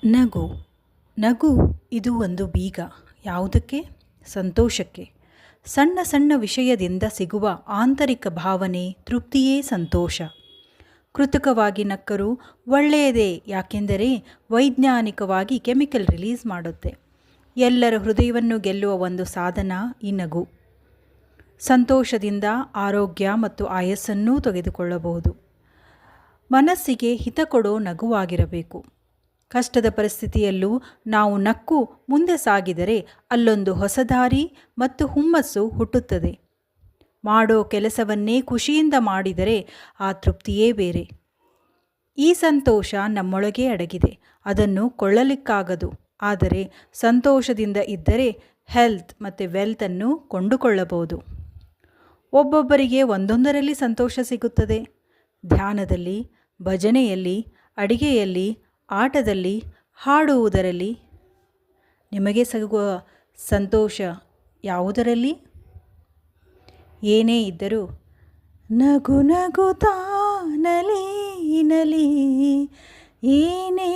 ನಗು ನಗು ಇದು ಒಂದು ಬೀಗ. ಯಾವುದಕ್ಕೆ? ಸಂತೋಷಕ್ಕೆ. ಸಣ್ಣ ಸಣ್ಣ ವಿಷಯದಿಂದ ಸಿಗುವ ಆಂತರಿಕ ಭಾವನೆ ತೃಪ್ತಿಯೇ ಸಂತೋಷ. ಕೃತಕವಾಗಿ ನಕ್ಕರೂ ಒಳ್ಳೆಯದೇ, ಯಾಕೆಂದರೆ ವೈಜ್ಞಾನಿಕವಾಗಿ ಕೆಮಿಕಲ್ ರಿಲೀಸ್ ಮಾಡುತ್ತೆ. ಎಲ್ಲರ ಹೃದಯವನ್ನು ಗೆಲ್ಲುವ ಒಂದು ಸಾಧನ ಈ ನಗು. ಸಂತೋಷದಿಂದ ಆರೋಗ್ಯ ಮತ್ತು ಆಯಸ್ಸನ್ನೂ ತೆಗೆದುಕೊಳ್ಳಬಹುದು. ಮನಸ್ಸಿಗೆ ಹಿತ ಕೊಡೋ ನಗುವಾಗಿರಬೇಕು. ಕಷ್ಟದ ಪರಿಸ್ಥಿತಿಯಲ್ಲೂ ನಾವು ನಕ್ಕು ಮುಂದೆ ಸಾಗಿದರೆ ಅಲ್ಲೊಂದು ಹೊಸ ದಾರಿ ಮತ್ತು ಹುಮ್ಮಸ್ಸು ಹುಟ್ಟುತ್ತದೆ. ಮಾಡೋ ಕೆಲಸವನ್ನೇ ಖುಷಿಯಿಂದ ಮಾಡಿದರೆ ಆ ತೃಪ್ತಿಯೇ ಬೇರೆ. ಈ ಸಂತೋಷ ನಮ್ಮೊಳಗೆ ಅಡಗಿದೆ, ಅದನ್ನು ಕೊಳ್ಳಲಿಕ್ಕಾಗದು. ಆದರೆ ಸಂತೋಷದಿಂದ ಇದ್ದರೆ ಹೆಲ್ತ್ ಮತ್ತು ವೆಲ್ತನ್ನು ಕೊಂಡುಕೊಳ್ಳಬಹುದು. ಒಬ್ಬೊಬ್ಬರಿಗೆ ಒಂದೊಂದರಲ್ಲಿ ಸಂತೋಷ ಸಿಗುತ್ತದೆ. ಧ್ಯಾನದಲ್ಲಿ, ಭಜನೆಯಲ್ಲಿ, ಅಡಿಗೆಯಲ್ಲಿ, ಆಟದಲ್ಲಿ, ಹಾಡುವುದರಲ್ಲಿ. ನಿಮಗೆ ಸಿಗುವ ಸಂತೋಷ ಯಾವುದರಲ್ಲಿ? ಏನೇ ಇದ್ದರೂ ನಗು ನಗುತ್ತಾ ನಲಿ ನಲಿ, ಏನೇ